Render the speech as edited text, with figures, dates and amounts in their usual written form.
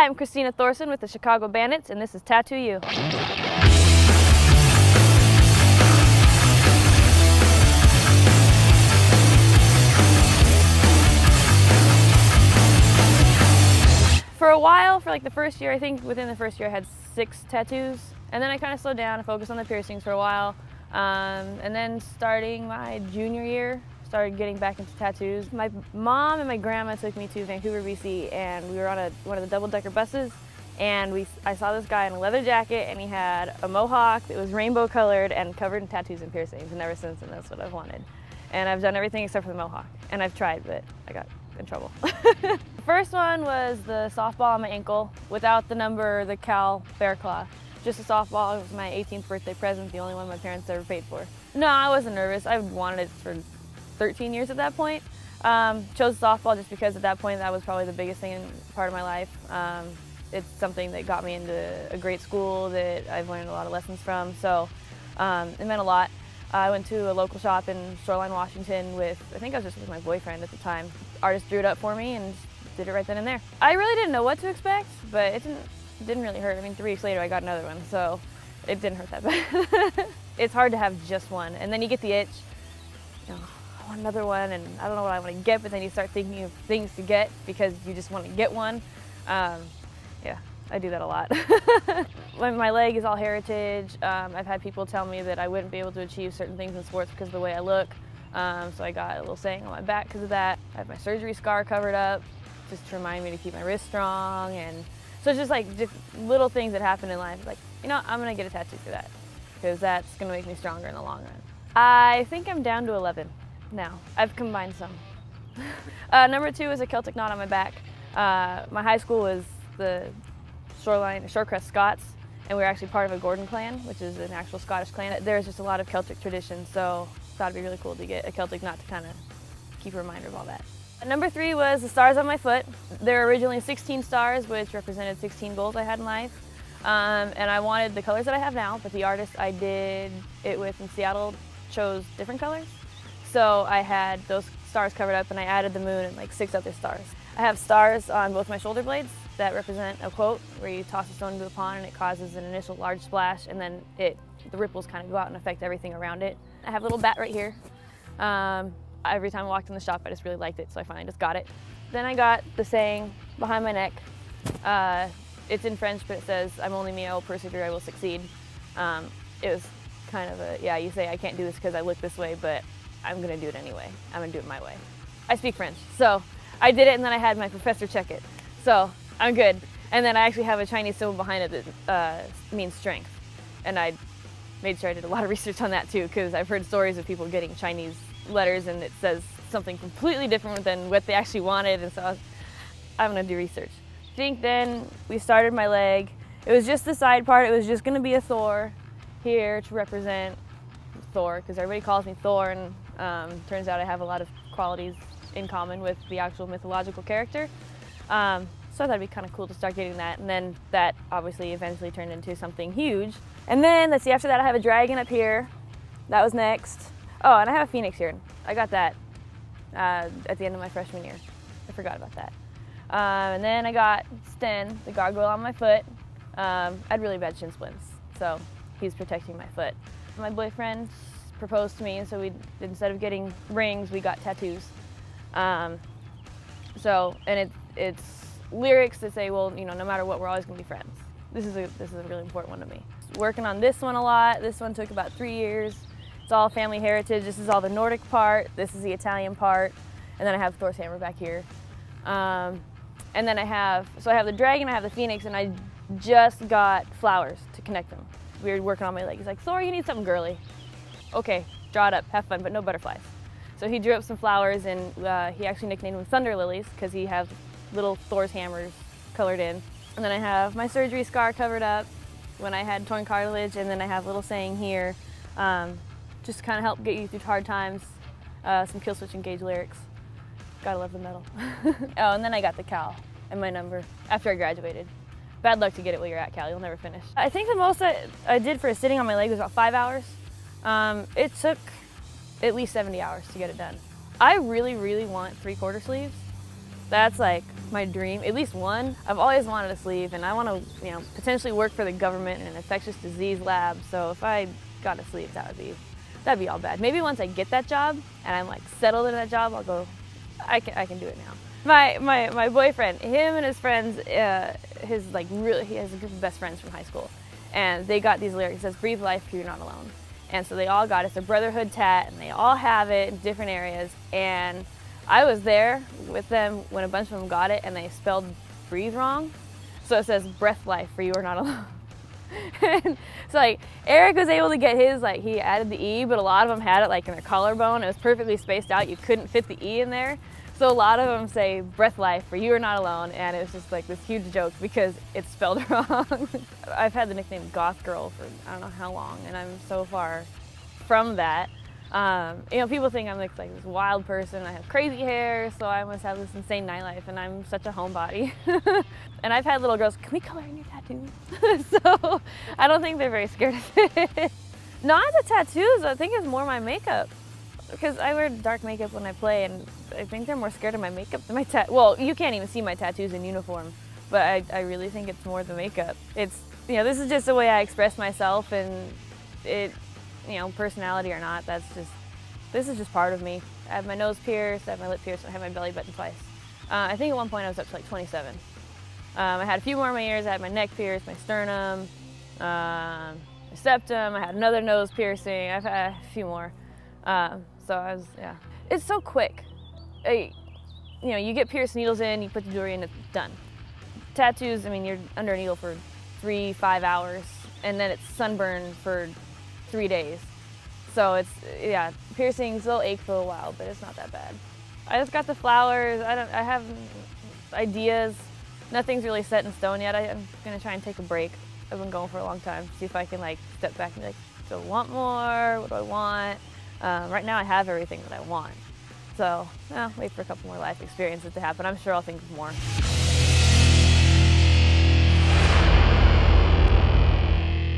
I'm Kristina Thorson with the Chicago Bandits, and this is Tattoo You. For a while, for like the first year, I think within the first year I had 6 tattoos, and then I kind of slowed down and focused on the piercings for a while. And then starting my junior year, started getting back into tattoos. My mom and my grandma took me to Vancouver, BC, and we were on one of the double-decker buses, and I saw this guy in a leather jacket, and he had a mohawk that was rainbow colored and covered in tattoos and piercings, and ever since then that's what I've wanted. And I've done everything except for the mohawk, and I've tried, but I got in trouble. The first one was the softball on my ankle without the number, the Cal Bear Claw. Just a softball. It was my 18th birthday present, the only one my parents ever paid for. No, I wasn't nervous. I wanted it for 13 years at that point. Chose softball just because at that point that was probably the biggest thing in part of my life. It's something that got me into a great school that I've learned a lot of lessons from, so it meant a lot. I went to a local shop in Shoreline, Washington with, I think I was just with my boyfriend at the time. Artist drew it up for me and did it right then and there. I really didn't know what to expect, but it didn't really hurt. I mean, 3 weeks later I got another one, so it didn't hurt that bad. It's hard to have just one, and then you get the itch. You know, I want another one, and I don't know what I want to get, but then you start thinking of things to get because you just want to get one. Yeah, I do that a lot. My leg is all heritage. I've had people tell me that I wouldn't be able to achieve certain things in sports because of the way I look. So I got a little saying on my back because of that. I have my surgery scar covered up just to remind me to keep my wrist strong. And so it's just like just little things that happen in life. Like, you know, I'm going to get a tattoo for that because that's going to make me stronger in the long run. I think I'm down to 11 now. I've combined some. Number 2 is a Celtic knot on my back. My high school was the Shorecrest Scots, and we were actually part of a Gordon clan, which is an actual Scottish clan. There's just a lot of Celtic traditions, so I thought it'd be really cool to get a Celtic knot to kind of keep a reminder of all that. Number 3 was the stars on my foot. There were originally 16 stars, which represented 16 goals I had in life. And I wanted the colors that I have now, but the artist I did it with in Seattle chose different colors. So I had those stars covered up, and I added the moon and like 6 other stars. I have stars on both my shoulder blades that represent a quote where you toss a stone into a pond and it causes an initial large splash, and then the ripples kind of go out and affect everything around it. I have a little bat right here. Every time I walked in the shop, I just really liked it, so I finally just got it. Then I got the saying behind my neck. It's in French, but it says, "I'm only me, I will persevere, I will succeed." It was kind of a, yeah, you say I can't do this because I look this way, but I'm gonna do it anyway. I'm gonna do it my way. I speak French, so I did it, and then I had my professor check it. So I'm good. And then I actually have a Chinese symbol behind it that means strength. And I made sure I did a lot of research on that too, because I've heard stories of people getting Chinese letters and it says something completely different than what they actually wanted, and so I'm gonna do research. I think then we started my leg. It was just the side part. It was just gonna be a Thor here to represent Thor, because everybody calls me Thor, and turns out I have a lot of qualities in common with the actual mythological character. So I thought it'd be kind of cool to start getting that, and then that obviously eventually turned into something huge. And then, let's see, after that I have a dragon up here. That was next. Oh, and I have a phoenix here. I got that at the end of my freshman year. I forgot about that. And then I got Sten, the gargoyle, on my foot. I had really bad shin splints, so he's protecting my foot. My boyfriend proposed to me, and so instead of getting rings, we got tattoos. And it's lyrics that say, well, you know, no matter what, we're always gonna be friends. This is a really important one to me. Working on this one a lot. This one took about 3 years. It's all family heritage. This is all the Nordic part. This is the Italian part. And then I have Thor's hammer back here. And then I have the dragon, I have the phoenix, and I just got flowers to connect them. We were working on my leg. He's like, Thor, you need something girly. Okay, draw it up, have fun, but no butterflies. So he drew up some flowers, and he actually nicknamed them Thunder Lilies because he has little Thor's hammers colored in. And then I have my surgery scar covered up when I had torn cartilage, and then I have a little saying here, just to kind of help get you through hard times, some Kill Switch Engage lyrics. Gotta love the metal. Oh, and then I got the Cal and my number after I graduated. Bad luck to get it while you're at Cal, you'll never finish. I think the most I did for sitting on my leg was about 5 hours. It took at least 70 hours to get it done. I really, really want 3/4 sleeves. That's like my dream, at least one. I've always wanted a sleeve, and I want to, you know, potentially work for the government in an infectious disease lab. So if I got a sleeve, that'd be all bad. Maybe once I get that job and I'm like settled in that job, I'll go, I can do it now. My boyfriend, him and his friends, he has a group of best friends from high school, and they got these lyrics. It says, "Breathe life, you're not alone." And so they all got it. It's a brotherhood tat, and they all have it in different areas. And I was there with them when a bunch of them got it, and they spelled breathe wrong. So it says, "Breath life, for you are not alone." And it's like, Eric was able to get his, like, he added the E, but a lot of them had it like in their collarbone. It was perfectly spaced out. You couldn't fit the E in there. So a lot of them say, "Breath life, for you are not alone," and it was just like this huge joke because it's spelled wrong. I've had the nickname Goth Girl for I don't know how long, and I'm so far from that. You know, people think I'm like this wild person. I have crazy hair, so I must have this insane nightlife, and I'm such a homebody. And I've had little girls, "Can we color in your tattoos?" So I don't think they're very scared of it. Not the tattoos, I think it's more my makeup. Because I wear dark makeup when I play, and I think they're more scared of my makeup than my well, you can't even see my tattoos in uniform, but I really think it's more the makeup. It's, you know, this is just the way I express myself, and it, you know, personality or not, this is just part of me. I have my nose pierced, I have my lip pierced, I have my belly button twice. I think at one point I was up to like 27. I had a few more in my ears. I had my neck pierced, my sternum, my septum, I had another nose piercing, I've had a few more. So I was, yeah. It's so quick. You know, you get pierced needles in, you put the jewelry in, it's done. Tattoos, I mean, you're under a needle for 3-5 hours, and then it's sunburn for 3 days. So it's, yeah, piercings, they'll ache for a while, but it's not that bad. I just got the flowers. I have ideas. Nothing's really set in stone yet. I'm gonna try and take a break. I've been going for a long time, see if I can like step back and be like, do I want more? What do I want? Right now I have everything that I want. So, wait for a couple more life experiences to happen. I'm sure I'll think of more.